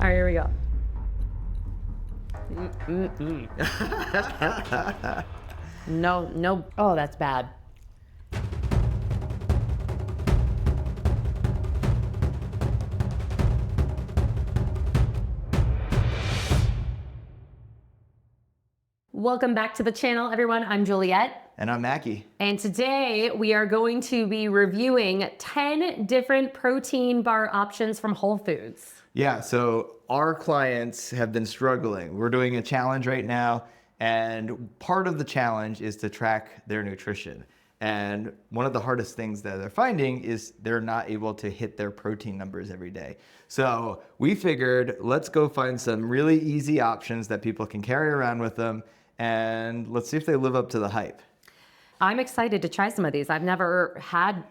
All right, here we go. No. Oh, that's bad. Welcome back to the channel, everyone. I'm Juliet. And I'm Mackie. And today we are going to be reviewing 10 different protein bar options from Whole Foods. Yeah, so our clients have been struggling. We're doing a challenge right now, and part of the challenge is to track their nutrition. And one of the hardest things that they're finding is they're not able to hit their protein numbers every day. So we figured, let's go find some really easy options that people can carry around with them, and let's see if they live up to the hype. I'm excited to try some of these. I've never had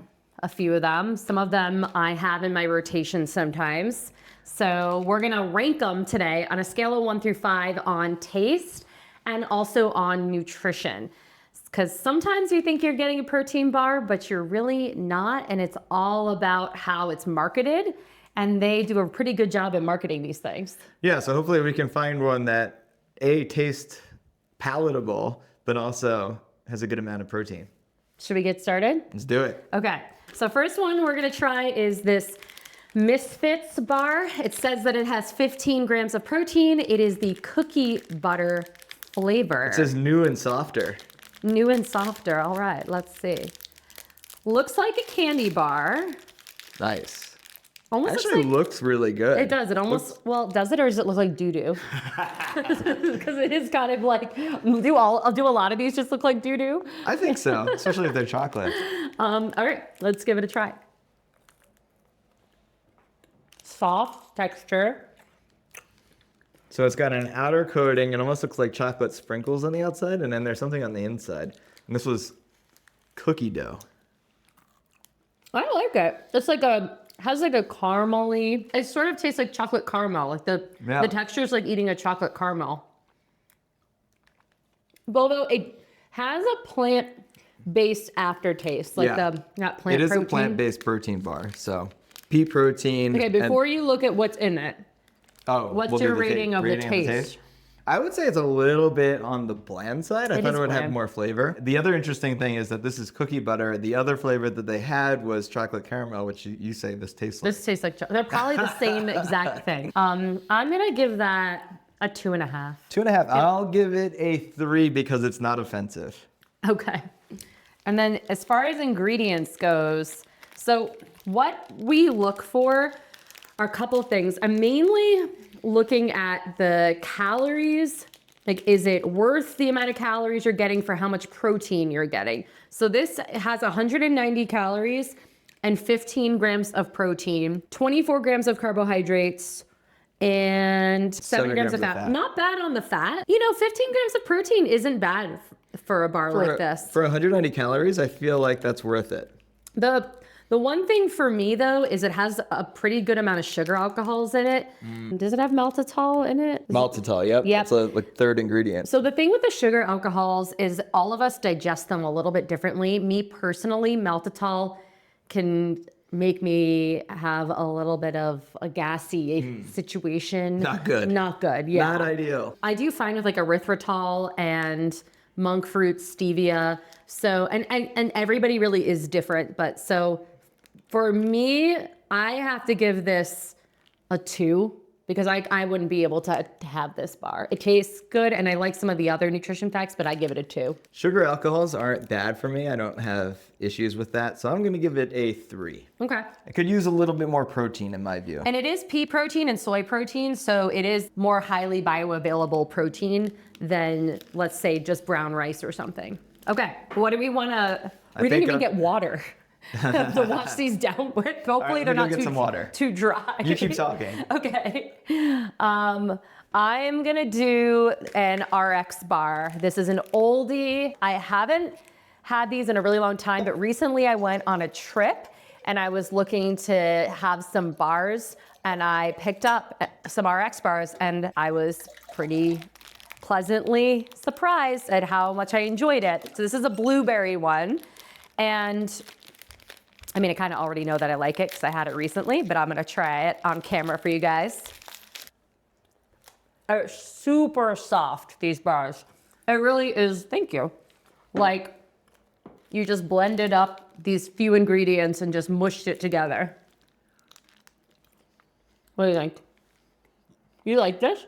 a few of them. Some of them I have in my rotation sometimes. So we're gonna rank them today on a scale of 1 through 5 on taste and also on nutrition. Because sometimes you think you're getting a protein bar, but you're really not, and it's all about how it's marketed, and they do a pretty good job at marketing these things. Yeah, so hopefully we can find one that tastes palatable, but also has a good amount of protein. Should we get started? Let's do it. Okay, so first one we're gonna try is this Misfits Bar. It says that it has 15 grams of protein. It is the cookie butter flavor. It says new and softer. New and softer, all right, let's see. Looks like a candy bar. Nice. Almost Actually looks really good. It does, it almost, well, does it or does it look like doo-doo? Because it is kind of like, I'll do a lot of these just look like doo-doo. I think so, especially if they're chocolate. All right, let's give it a try. Soft texture. So it's got an outer coating. It almost looks like chocolate sprinkles on the outside, and then there's something on the inside. And this was cookie dough. I like it. It's like has like a caramely, it sort of tastes like chocolate caramel. Like the texture is like eating a chocolate caramel. Although it has a plant-based aftertaste, like not plant protein. It is a plant-based protein bar, so pea protein. Okay, before you look at what's in it, what's your rating of the taste? I would say it's a little bit on the bland side. I thought it would have more flavor. The other interesting thing is that this is cookie butter. The other flavor that they had was chocolate caramel, which you say this tastes like. This tastes like chocolate. They're probably the same exact thing. I'm gonna give that a 2.5. 2.5. Yeah. I'll give it a 3 because it's not offensive. Okay. And then as far as ingredients goes, so what we look for are a couple things. I'm mainly looking at the calories. Like, is it worth the amount of calories you're getting for how much protein you're getting? So this has 190 calories and 15 grams of protein, 24 grams of carbohydrates, and 7 grams of fat. Not bad on the fat. You know, 15 grams of protein isn't bad for a bar like this. For 190 calories, I feel like that's worth it. The one thing for me, though, is it has a pretty good amount of sugar alcohols in it. Does it have maltitol in it? Maltitol, yep. It's a third ingredient. So the thing with the sugar alcohols is all of us digest them a little bit differently. Me personally, maltitol can make me have a little bit of a gassy situation. Not good. Not good, yeah. Not ideal. I do find with like erythritol and monk fruit, stevia, so, and everybody really is different, but so for me, I have to give this a 2 because I wouldn't be able to have this bar. It tastes good and I like some of the other nutrition facts, but I give it a 2. Sugar alcohols aren't bad for me. I don't have issues with that, so I'm gonna give it a 3. Okay. I could use a little bit more protein in my view. And it is pea protein and soy protein, so it is more highly bioavailable protein than, let's say, just brown rice or something. Okay, what do we wanna, we didn't even get water to wash these down with. Hopefully they're not too dry. You keep talking. Okay. I'm gonna do an RXBAR. This is an oldie. I haven't had these in a really long time, but recently I went on a trip and I was looking to have some bars and I picked up some RX bars and I was pretty pleasantly surprised at how much I enjoyed it. So this is a blueberry one. And I mean, I kind of already know that I like it because I had it recently, but I'm gonna try it on camera for you guys. are super soft, these bars. It really is, thank you. Like, you just blended up these few ingredients and just mushed it together. What do you think? You like this?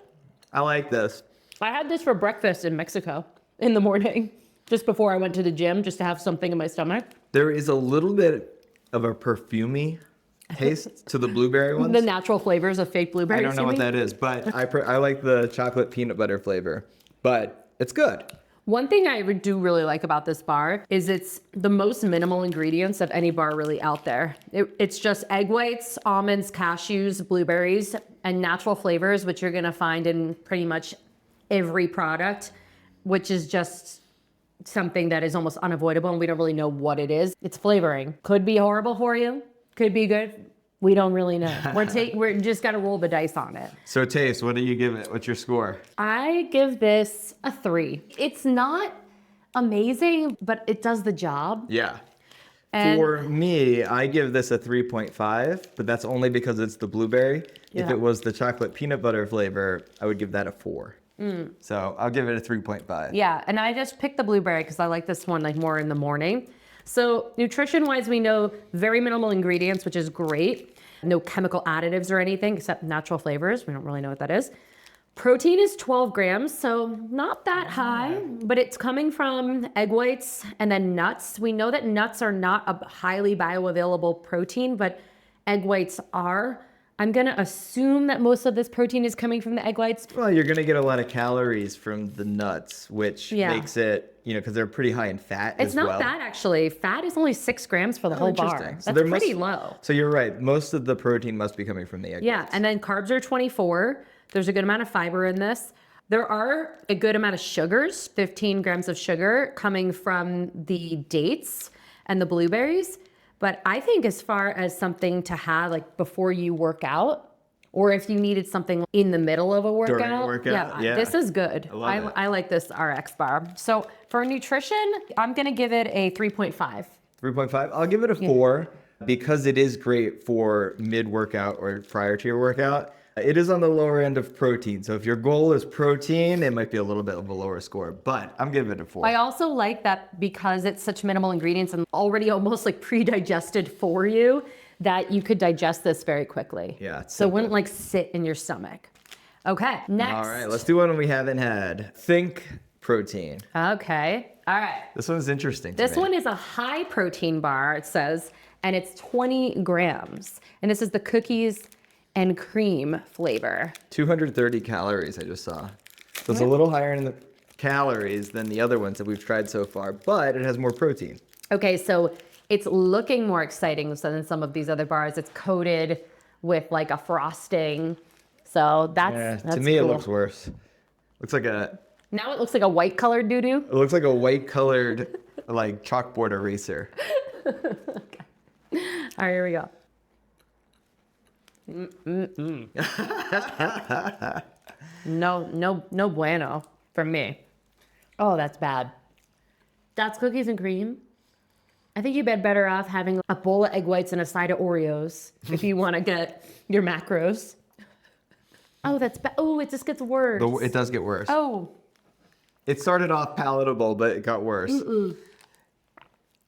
I like this. I had this for breakfast in Mexico in the morning, just before I went to the gym, just to have something in my stomach. There is a little bit of a perfumey taste to the blueberry ones. The natural flavors of fake blueberries. I don't know what that is, but I like the chocolate peanut butter flavor, but it's good. One thing I do really like about this bar is it's the most minimal ingredients of any bar really out there. It's just egg whites, almonds, cashews, blueberries, and natural flavors, which you're gonna find in pretty much every product, which is just something that is almost unavoidable and we don't really know what it is. It's flavoring. Could be horrible for you, could be good. We don't really know. We're just gotta roll the dice on it. So taste, what do you give it? What's your score? I give this a 3. It's not amazing, but it does the job. Yeah. And For me, I give this a 3.5, but that's only because it's the blueberry. If Yeah. it was the chocolate peanut butter flavor, I would give that a 4. So I'll give it a 3.5. yeah, and I just picked the blueberry because I like this one like more in the morning. So nutrition-wise, we know very minimal ingredients, which is great. No chemical additives or anything except natural flavors. We don't really know what that is. Protein is 12 grams, so not that high, but it's coming from egg whites and then nuts. We know that nuts are not a highly bioavailable protein, but egg whites are. I'm gonna assume that most of this protein is coming from the egg whites. Well, you're going to get a lot of calories from the nuts, which Yeah. makes it, because they're pretty high in fat It's as not well. that actually. Fat is only 6 grams for the whole bar. Interesting. So That's there pretty must- low. So you're right. Most of the protein must be coming from the egg Yeah, whites. and then carbs are 24. There's a good amount of fiber in this. There are a good amount of sugars, 15 grams of sugar coming from the dates and the blueberries. But I think as far as something to have like before you work out, or if you needed something in the middle of a workout, During a workout, yeah. this is good. I love it. I like this RX bar. So for nutrition, I'm gonna give it a 3.5. 3.5. I'll give it a 4 because it is great for mid-workout or prior to your workout. It is on the lower end of protein. So if your goal is protein, it might be a little bit of a lower score, but I'm giving it a 4. I also like that because it's such minimal ingredients and already almost like pre-digested for you, that you could digest this very quickly. Yeah, it's so it simple. wouldn't like sit in your stomach. Okay, next. All right, let's do one we haven't had. Think protein. Okay, all right. This one's interesting to This me. one is a high protein bar, it says, and it's 20 grams. And this is the cookies and cream flavor. 230 calories I just saw. So it's a little higher in the calories than the other ones that we've tried so far, but it has more protein. Okay, so it's looking more exciting than some of these other bars. It's coated with like a frosting. So that's to me, cool. it looks worse. Looks like Now it looks like a white colored doo-doo. it looks like a white colored like chalkboard eraser. All right, here we go. No bueno for me. Oh, that's bad. That's cookies and cream. I think you'd be better off having a bowl of egg whites and a side of Oreos if you want to get your macros. Oh, that's bad. Oh, it just gets worse. It does get worse. Oh. It started off palatable, but it got worse. Ugh.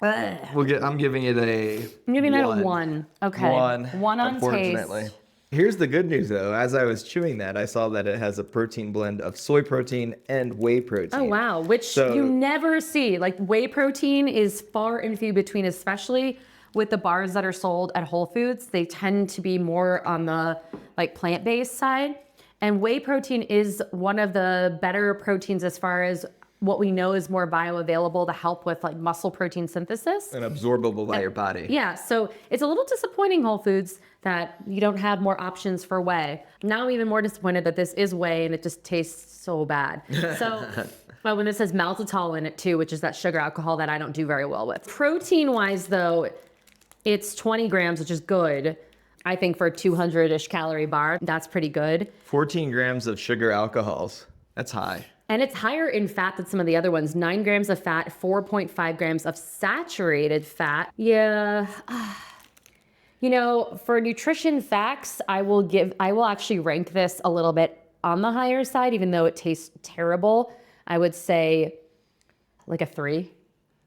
I'm giving it a. I'm giving that a 1. Okay. 1 on unfortunately. taste. Here's the good news, though. As I was chewing that, I saw that it has a protein blend of soy protein and whey protein. Oh, wow. Which So- you never see. Like whey protein is far and few between, especially with the bars that are sold at Whole Foods. They tend to be more on the like plant-based side. And whey protein is one of the better proteins as far as what we know is more bioavailable to help with like muscle protein synthesis. And absorbable by your body. Yeah, so it's a little disappointing, Whole Foods, that you don't have more options for whey. Now I'm even more disappointed that this is whey and it just tastes so bad. So, well, when it says maltitol in it too, which is that sugar alcohol that I don't do very well with. Protein-wise though, it's 20 grams, which is good. I think for a 200-ish calorie bar, that's pretty good. 14 grams of sugar alcohols. That's high. And it's higher in fat than some of the other ones. 9 grams of fat, 4.5 grams of saturated fat. Yeah. You know, for nutrition facts, I will actually rank this a little bit on the higher side, even though it tastes terrible. I would say like a 3.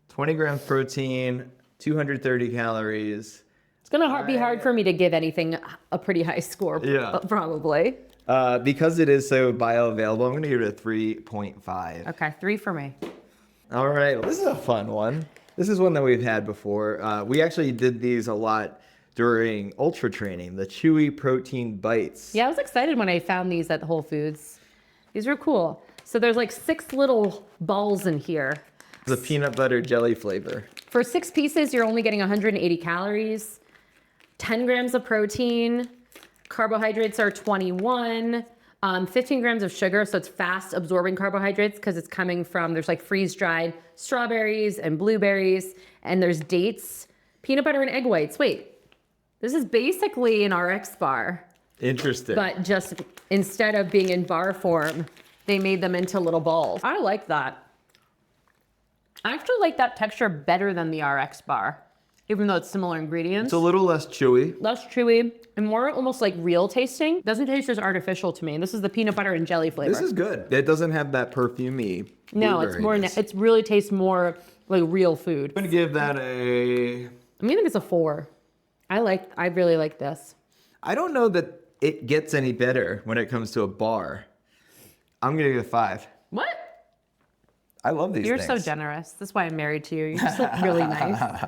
20 grams protein, 230 calories. It's gonna be hard for me to give anything a pretty high score, Yeah. probably. Because it is so bioavailable, I'm going to give it a 3.5. Okay, 3 for me. All right, well, this is a fun one. This is one that we've had before. We actually did these a lot during ultra training, the Chewy Protein Bites. Yeah, I was excited when I found these at Whole Foods. These are cool. So there's like 6 little balls in here. The peanut butter jelly flavor. For 6 pieces, you're only getting 180 calories, 10 grams of protein, carbohydrates are 21, 15 grams of sugar, so it's fast absorbing carbohydrates because it's coming from, there's like freeze-dried strawberries and blueberries, and there's dates, peanut butter and egg whites. Wait, this is basically an RXBAR, Interesting. but just instead of being in bar form, they made them into little balls. I like that. I actually like that texture better than the RXBAR, even though it's similar ingredients. It's a little less chewy. Less chewy and more almost like real tasting. Doesn't taste as artificial to me. This is the peanut butter and jelly flavor. This is good. It doesn't have that perfumey. No, it's more, it really tastes more like real food. I'm going to give that a... I'm giving this a 4. I really like this. I don't know that it gets any better when it comes to a bar. I'm going to give it a 5. What? I love these You're things. so generous. That's why I'm married to you. You just look really nice.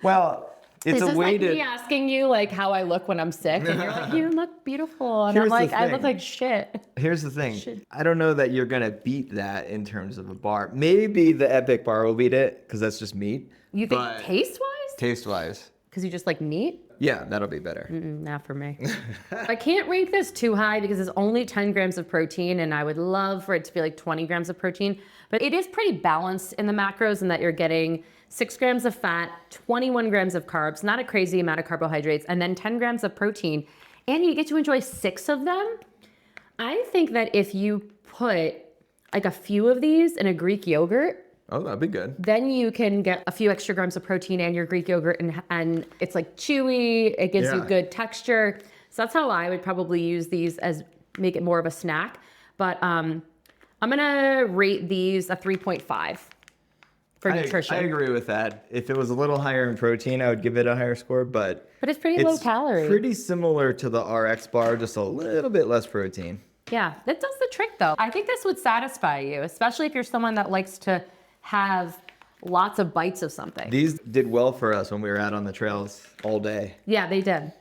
Well, it's This a is way like to... me asking you like how I look when I'm sick, and you're like, you look beautiful, and Here's I'm the like, I look thing. like shit. Here's the thing. I don't know that you're going to beat that in terms of a bar. Maybe the Epic Bar will beat it because that's just meat. You think But taste-wise? Taste-wise. Because you just like meat? Yeah, that'll be better. Not for me. I can't rate this too high because it's only 10 grams of protein, and I would love for it to be like 20 grams of protein. But it is pretty balanced in the macros in that you're getting 6 grams of fat, 21 grams of carbs, not a crazy amount of carbohydrates, and then 10 grams of protein. And you get to enjoy 6 of them. I think that if you put like a few of these in a Greek yogurt, Oh, that'd be good. then you can get a few extra grams of protein and your Greek yogurt, and it's like chewy, it gives you Yeah. good texture. So that's how I would probably use these, as make it more of a snack. But I'm gonna rate these a 3.5 for nutrition. I agree with that. If it was a little higher in protein, I would give it a higher score, but But it's pretty low calorie. pretty similar to the RX bar, just a little bit less protein. Yeah, that does the trick though. I think this would satisfy you, especially if you're someone that likes to have lots of bites of something. These did well for us when we were out on the trails all day. Yeah, they did.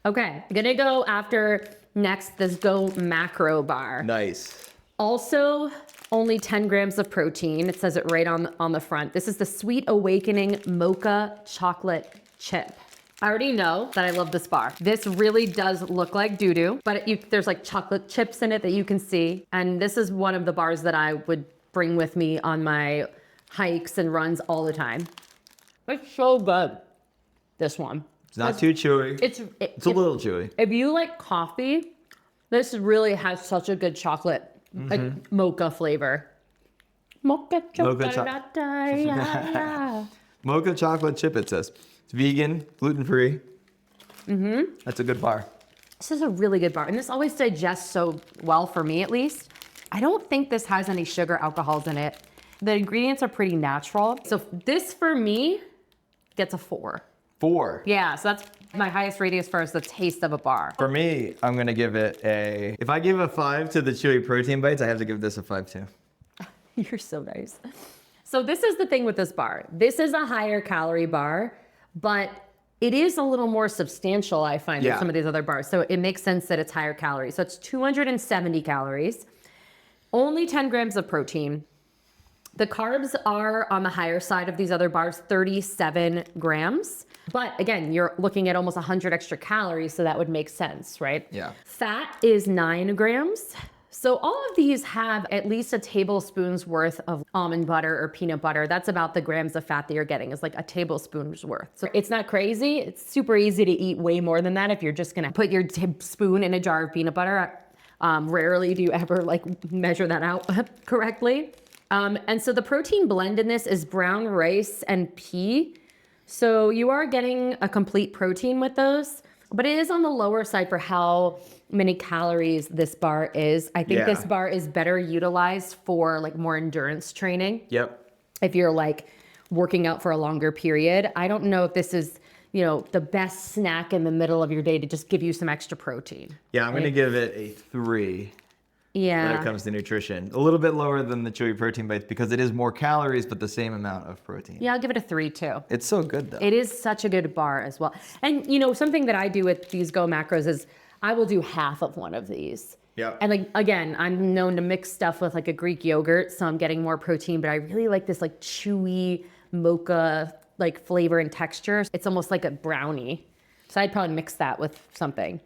Okay, I'm gonna go after next this Go Macro Bar. Nice. Also, only 10 grams of protein. It says it right on the front. This is the Sweet Awakening Mocha Chocolate Chip. I already know that I love this bar. This really does look like doo-doo, but there's like chocolate chips in it that you can see. And this is one of the bars that I would bring with me on my hikes and runs all the time. It's so good, this one. It's not too chewy. It's a little chewy. If you like coffee, this really has such a good chocolate, like mocha flavor. Mocha chocolate. Mocha chocolate chip, it says. It's vegan, gluten-free. That's a good bar. This is a really good bar, and this always digests so well for me, at least. I don't think this has any sugar alcohols in it. The ingredients are pretty natural. So this, for me, gets a 4. 4. Yeah, so that's my highest rating as far as the taste of a bar. For me, I'm gonna give it a... If I give a 5 to the Chewy Protein Bites, I have to give this a 5 too. You're so nice. So this is the thing with this bar. This is a higher calorie bar, but it is a little more substantial, I find, than some of these other bars. So it makes sense that it's higher calories. So it's 270 calories, only 10 grams of protein. The carbs are on the higher side of these other bars, 37 grams. But again, you're looking at almost 100 extra calories, so that would make sense, right? Yeah. Fat is 9 grams. So all of these have at least a tablespoon's worth of almond butter or peanut butter. That's about the grams of fat that you're getting, is like a tablespoon's worth. So it's not crazy. It's super easy to eat way more than that if you're just gonna put your spoon in a jar of peanut butter. Rarely do you ever like measure that out correctly. And so the protein blend in this is brown rice and pea. So you are getting a complete protein with those, But it is on the lower side for how many calories this bar is. I think this bar is better utilized for like more endurance training. Yep. If you're like working out for a longer period. I don't know if this is, the best snack in the middle of your day to just give you some extra protein. Yeah, I'm going to give it a 3 when it comes to nutrition. A little bit lower than the Chewy Protein Bites because it is more calories, but the same amount of protein. Yeah, I'll give it a 3 too. It's so good though. It is such a good bar as well. And something that I do with these Go Macros is I will do half of one of these. Yeah. And like, again, I'm known to mix stuff with like a Greek yogurt, so I'm getting more protein, but I really like this like chewy mocha like flavor and texture. It's almost like a brownie. So I'd probably mix that with something.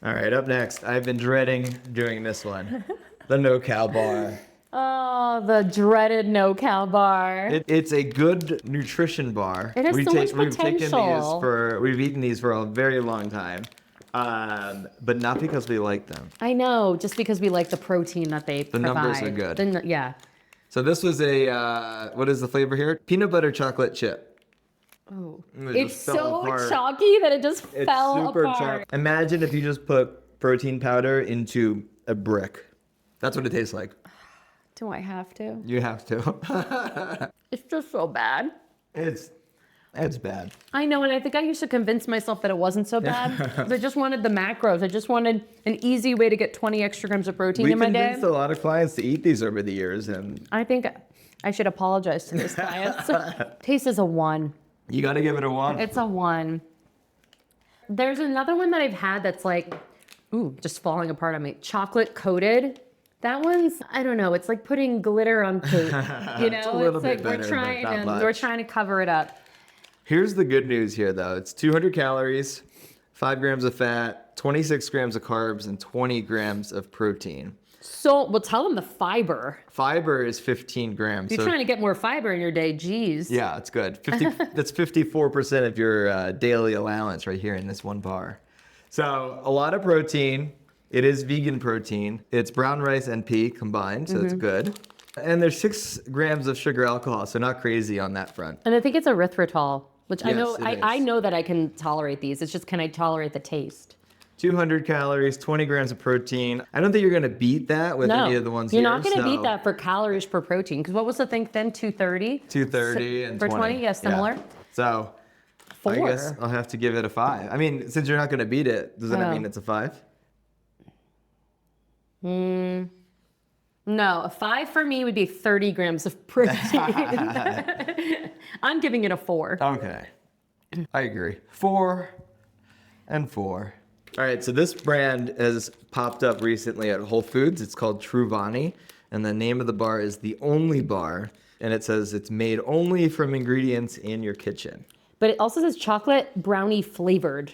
All right, up next, I've been dreading doing this one. The No-Cal Bar. Oh, the dreaded No-Cal Bar. It's a good nutrition bar. It has so much potential. We've eaten these for a very long time, but not because we like them. I know, just because we like the protein that they provide. The numbers are good. Yeah. So this was what is the flavor here? Peanut butter chocolate chip. Oh, It it's just fell so apart. chalky that it just fell apart. Chalky. Imagine if you just put protein powder into a brick. That's what it tastes like. Do I have to? You have to. It's just so bad. It's bad. I know, and I think I used to convince myself that it wasn't so bad. 'Cause I just wanted the macros. I just wanted an easy way to get 20 extra grams of protein in my day. We convinced a lot of clients to eat these over the years, and I think I should apologize to these clients. Taste is a 1. you got to give it a 1. It's a 1. There's another one that I've had that's like, just falling apart on me. Chocolate coated. That one's, I don't know. It's like putting glitter on cake. It's a little bit better, but not much. We're trying to cover it up. Here's the good news here, though. It's 200 calories, 5 grams of fat, 26 grams of carbs, and 20 grams of protein. So, well, tell them the fiber. Fiber is 15 grams. You're trying to get more fiber in your day, geez. Yeah, it's good. That's 54% of your daily allowance right here in this one bar. So a lot of protein. It is vegan protein. It's brown rice and pea combined, so it's good. And there's 6 grams of sugar alcohol, so not crazy on that front. And I think it's erythritol, which Yes, I know that I can tolerate these. It's just, can I tolerate the taste? 200 calories, 20 grams of protein. I don't think you're going to beat that with any of the ones you're here. You're not going to beat that for calories per protein. Because what was the thing then? 230? 230 and for 20. Yeah, similar. Yeah. So 4. I guess I'll have to give it a 5. I mean, since you're not going to beat it, does that mean it's a 5? No, a 5 for me would be 30 grams of protein. I'm giving it a 4. Okay. I agree. 4 and 4. All right, so this brand has popped up recently at Whole Foods. It's called Truvani, and the name of the bar is The Only Bar, and it says it's made only from ingredients in your kitchen. But it also says chocolate brownie flavored.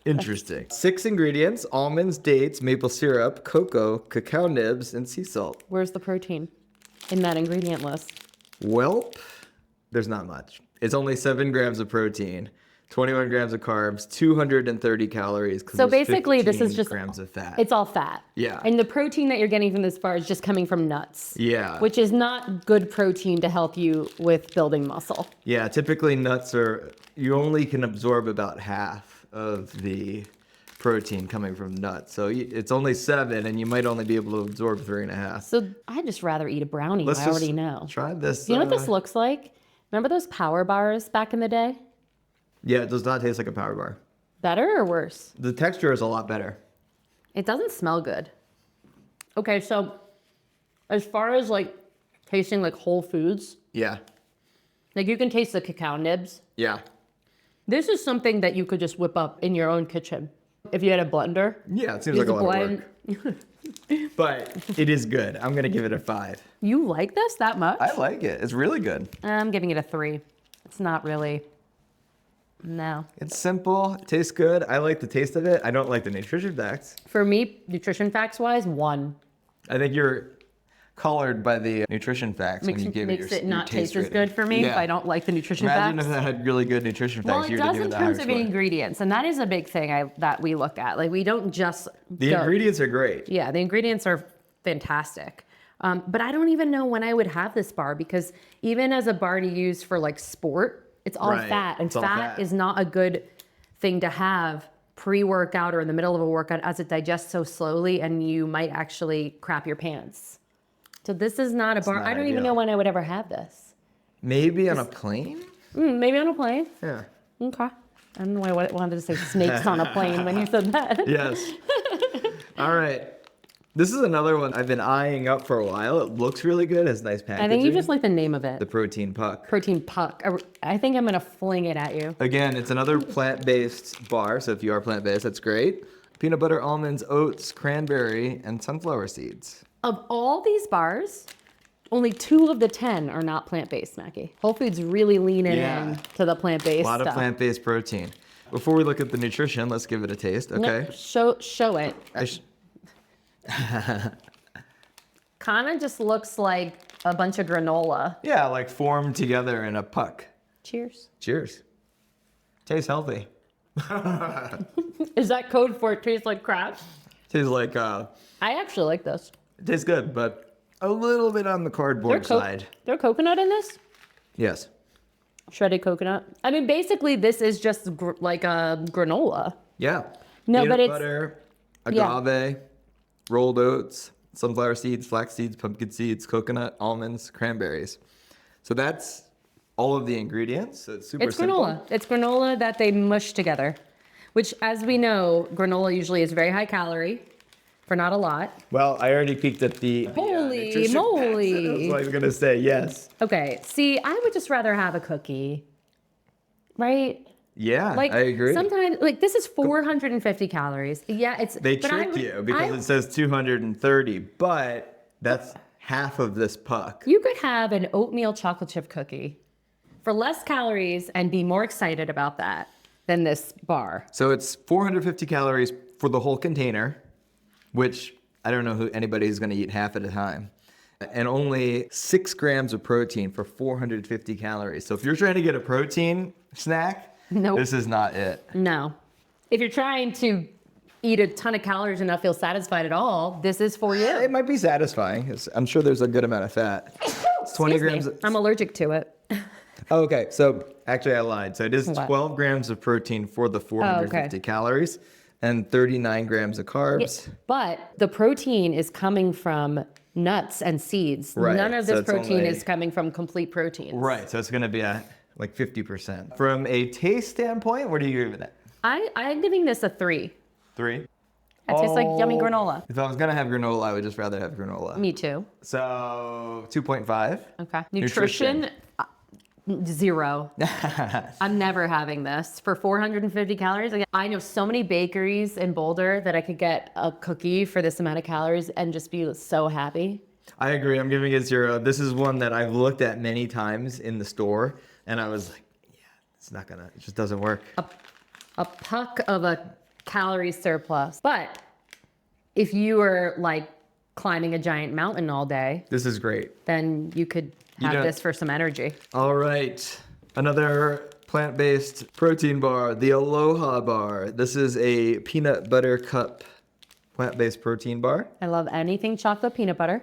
Interesting. 6 ingredients: almonds, dates, maple syrup, cocoa, cacao nibs, and sea salt. Where's the protein in that ingredient list? Welp, there's not much. It's only 7 grams of protein, 21 grams of carbs, 230 calories. So basically, this is just grams of fat. It's all fat. Yeah. And the protein that you're getting from this bar is just coming from nuts. Yeah. Which is not good protein to help you with building muscle. Yeah, typically nuts you only can absorb about half of the protein coming from nuts. So it's only 7, and you might only be able to absorb 3.5. So I'd just rather eat a brownie. I already know. Try this. You know what this looks like? Remember those power bars back in the day? Yeah, it does not taste like a power bar. Better or worse? The texture is a lot better. It doesn't smell good. Okay, so as far as like tasting like whole foods, Yeah. like you can taste the cacao nibs. Yeah. This is something that you could just whip up in your own kitchen. If you had a blender. Yeah, it seems like a lot of work. But it is good. I'm going to give it a 5. You like this that much? I like it. It's really good. I'm giving it a 3. It's not really. No. It's simple. It tastes good. I like the taste of it. I don't like the nutrition facts. For me, nutrition facts wise, 1. I think you're colored by the nutrition facts when you give it your Makes it not taste taste as good for me if I don't like the nutrition Imagine facts. if that had really good nutrition facts. Well, it does in terms of ingredients, and that is a big thing that we look at. Like, we don't just The ingredients are great. Yeah, the ingredients are fantastic. But I don't even know when I would have this bar, because even as a bar to use for like sport, it's all fat, and fat is not a good thing to have pre-workout or in the middle of a workout as it digests so slowly and you might actually crap your pants. So this is not a bar. not I don't even ideal. know when I would ever have this. Maybe on a plane? Maybe on a plane. Yeah. Okay. I don't know why I wanted to say snakes on a plane when you said that. Yes. All right. This is another one I've been eyeing up for a while. It looks really good. It has nice packaging. I think you just like the name of it. The protein puck. Protein puck. I think I'm going to fling it at you. Again, it's another plant-based bar. So if you are plant-based, that's great. Peanut butter, almonds, oats, cranberry, and sunflower seeds. Of all these bars, only 2 of the 10 are not plant-based, Mackie. Whole Foods really leaning in to the plant-based A lot stuff. of plant-based protein. Before we look at the nutrition, let's give it a taste, okay? No, show it. I Kind of just looks like a bunch of granola. Yeah, like formed together in a puck. Cheers. Cheers. Tastes healthy. Is that code for it tastes like crap? Tastes like, I actually like this. it tastes good, but a little bit on the cardboard side. There coconut in this? Yes. Shredded coconut. I mean, basically, this is just like a granola. Yeah. No, Peanut but it's butter, yeah. agave, rolled oats, sunflower seeds, flax seeds, pumpkin seeds, coconut, almonds, cranberries. So that's all of the ingredients. So it's super simple. granola. It's granola that they mush together, which, as we know, granola usually is very high calorie for not a lot. Well, I already peeked at the Holy nutrition facts. moly. That's what I was going to say, yes. Okay, see, I would just rather have a cookie, right? Yeah, Like, I agree. sometimes, like, this is 450 calories. Yeah, it's... They but I trick would- you because I- it says 230, but that's half of this puck. You could have an oatmeal chocolate chip cookie for less calories and be more excited about that than this bar. So it's 450 calories for the whole container, which I don't know who anybody is going to eat half at a time. And only 6 grams of protein for 450 calories. So if you're trying to get a protein snack, Nope. this is not it. No. If you're trying to eat a ton of calories and not feel satisfied at all, this is for you. It might be satisfying. I'm sure there's a good amount of fat. It's 20 Excuse me. grams. I'm allergic to it. Oh, okay, so actually I lied. So it is What? 12 grams of protein for the 450 calories and 39 grams of carbs. But the protein is coming from nuts and seeds. Right, None of so this it's protein only- is coming from complete proteins. Right, so it's going to be like 50%. From a taste standpoint, what are you giving it? I'm giving this a 3. 3? It tastes like yummy granola. If I was going to have granola, I would just rather have granola. Me too. So 2.5. Okay. Nutrition 0. I'm never having this for 450 calories. Like, I know so many bakeries in Boulder that I could get a cookie for this amount of calories and just be so happy. I agree. I'm giving it 0. This is one that I've looked at many times in the store, and I was like, yeah, it's not gonna. It just doesn't work. A puck of a calorie surplus. But if you were like climbing a giant mountain all day, This is great. then you could have don't- this for some energy. All right, another plant-based protein bar, the Aloha Bar. This is a peanut butter cup plant-based protein bar. I love anything chocolate peanut butter.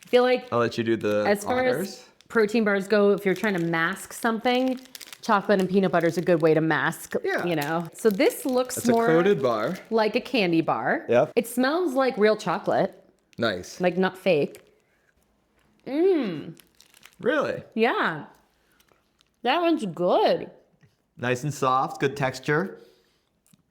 I feel like I'll let you do the as far honors. as protein bars go, if you're trying to mask something, chocolate and peanut butter is a good way to mask, Yeah. you know. So this looks It's a more coated bar. like a candy bar. Yep. It smells like real chocolate, Nice. like not fake. Really? Yeah. That one's good. Nice and soft, good texture.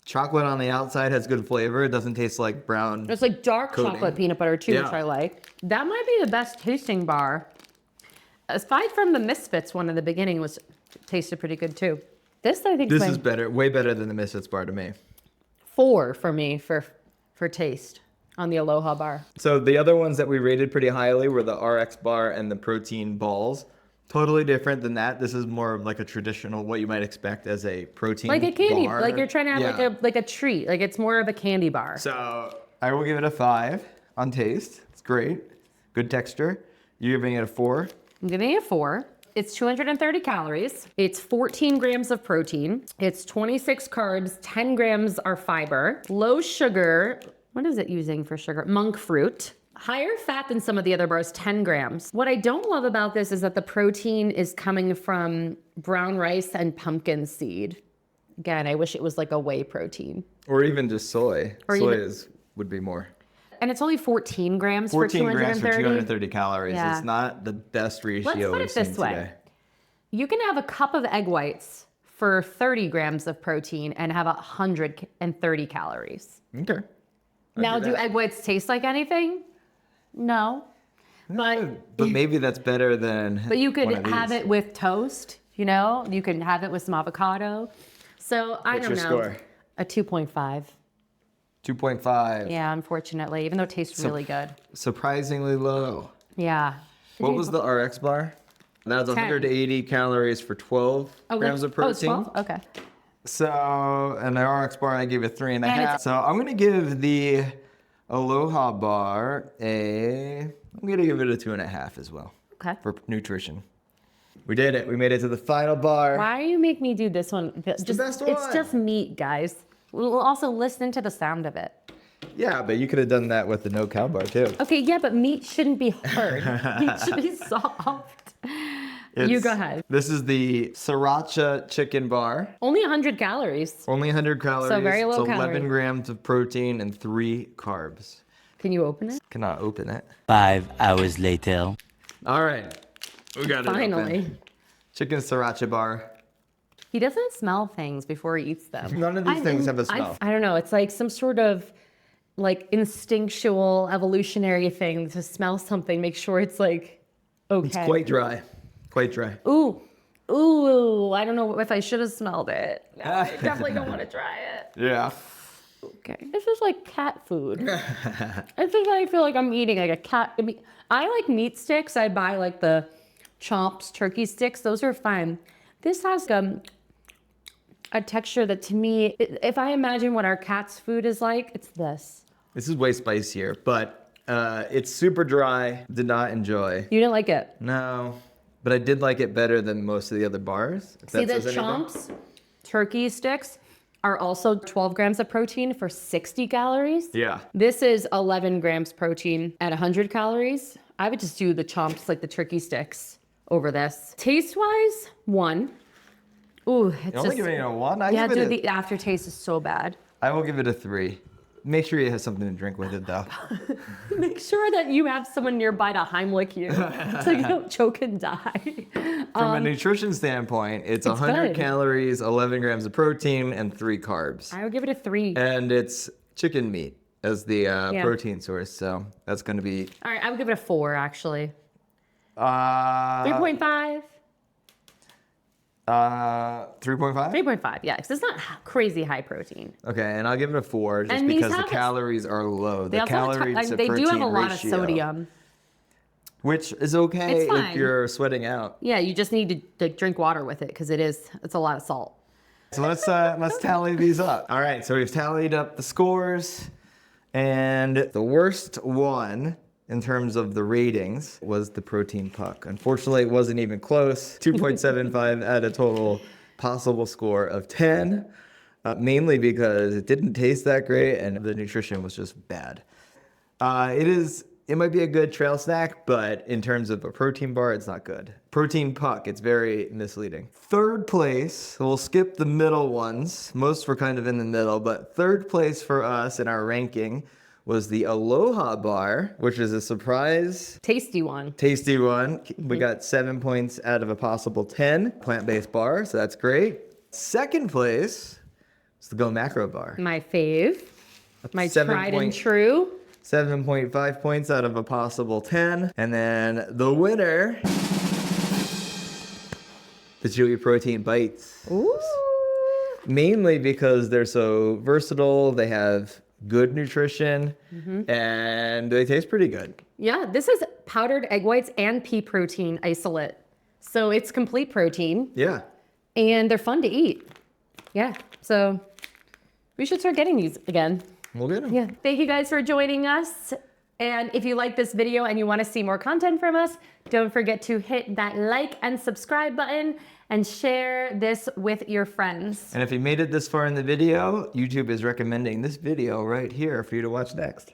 Chocolate on the outside has good flavor. It doesn't taste like brown. It's like dark Coating. chocolate peanut butter too, which Yeah. I like. That might be the best tasting bar. Aside from the Misfits one in the beginning was tasted pretty good too. This I think This is is better, way better than the Misfits Bar to me. 4 for me for taste on the Aloha Bar. So the other ones that we rated pretty highly were the RXBAR and the protein balls. Totally different than that. This is more of like a traditional, what you might expect as a protein Like a candy, bar. like you're trying to have Yeah. like a treat. Like it's more of a candy bar. So I will give it a 5 on taste. It's great. Good texture. You're giving it a 4. I'm giving it a 4. It's 230 calories. It's 14 grams of protein. It's 26 carbs, 10 grams are fiber. Low sugar. What is it using for sugar? Monk fruit. Higher fat than some of the other bars, 10 grams. What I don't love about this is that the protein is coming from brown rice and pumpkin seed. Again, I wish it was like a whey protein. Or even just soy. Or Soy even- would be more. And it's only 14 grams 14 for 230. grams for 230 calories. Yeah. It's not the best ratio Let's put we've it this seen way. today. You can have a cup of egg whites for 30 grams of protein and have 130 calories. Okay. Now, do that. egg whites taste like anything? No. But maybe that's better than. But you could one of have these. it with toast, you know? You can have it with some avocado. So I What's don't your know. score? A 2.5. 2.5. Yeah, unfortunately, even though it tastes really good. Surprisingly low. Yeah. What was the RX bar? That was 180 calories for 12 grams of Oh, it's protein. 12? Okay. So, and the RX bar, I gave it 3.5. And it's- So I'm gonna give the Aloha Bar I'm gonna give it a 2.5 as well Okay. for nutrition. We did it. We made it to the final bar. Why do you make me do this one? the best one. It's just meat, guys. We'll also listen to the sound of it. Yeah, but you could have done that with the no cow bar too. Okay, yeah, but meat shouldn't be hard. Meat should be soft. You go ahead. This is the Sriracha chicken bar. Only 100 calories. Only 100 calories. So very low It's 11 calorie. grams of protein and 3 carbs. Can you open it? Cannot open it. 5 hours later. All right. We got it Finally. open. Chicken Sriracha bar. He doesn't smell things before he eats them. None of these things have a smell. I don't know. It's like some sort of like instinctual evolutionary thing to smell something, make sure it's like okay. It's quite dry. Quite dry. Ooh. Ooh. I don't know if I should have smelled it. No, I definitely don't want to try it. Yeah. Okay. This is like cat food. This is I feel like I'm eating like a cat. I like meat sticks. I buy like the Chomps turkey sticks. Those are fine. This has a texture that to me, if I imagine what our cat's food is like, it's this. This is way spicier, but it's super dry. Did not enjoy. You didn't like it? No, but I did like it better than most of the other bars. if See, that the says anything. Chomps turkey sticks are also 12 grams of protein for 60 calories. Yeah. This is 11 grams protein at 100 calories. I would just do the Chomps, like the turkey sticks, over this. Taste-wise, 1. Ooh, it's You're only just... giving it a 1? Yeah, dude, the aftertaste is so bad. I will give it a 3. Make sure you have something to drink with it, though. Make sure that you have someone nearby to Heimlich you so you don't choke and die. From a nutrition standpoint, it's 100 good. calories, 11 grams of protein, and 3 carbs. I would give it a 3. And it's chicken meat as the protein source, so that's going to be All right, I would give it a 4, actually. 3.5. 3.5? 3.5. 3.5, yeah, because it's not crazy high protein. Okay, and I'll give it a 4 just And these because the have- calories are low. They The also have calories to they do have a protein lot ratio, of sodium. which is okay It's if fine. you're sweating out. Yeah, you just need to drink water with it because it's a lot of salt. So let's tally these up. All right, so we've tallied up the scores, and the worst one in terms of the ratings was the protein puck. Unfortunately, it wasn't even close. 2.75 at a total possible score of 10, mainly because it didn't taste that great and the nutrition was just bad. It might be a good trail snack, but in terms of a protein bar, it's not good. Protein puck, it's very misleading. Third place, so we'll skip the middle ones. Most were kind of in the middle, but third place for us in our ranking was the Aloha Bar, which is a surprise, Tasty one. tasty one. We got 7 points out of a possible 10. Plant-based bar, so that's great. Second place is the Go Macro Bar. My fave. My 7 tried point- and true. 7.5 points out of a possible 10. And then the winner, the Chewy Protein Bites. Ooh. Mainly because they're so versatile, they have good nutrition, and they taste pretty good. Yeah, this is powdered egg whites and pea protein isolate. So it's complete protein Yeah. and they're fun to eat. Yeah, so we should start getting these again. We'll get them. Yeah, thank you guys for joining us. And if you like this video and you want to see more content from us, don't forget to hit that like and subscribe button and share this with your friends. And if you made it this far in the video, YouTube is recommending this video right here for you to watch next.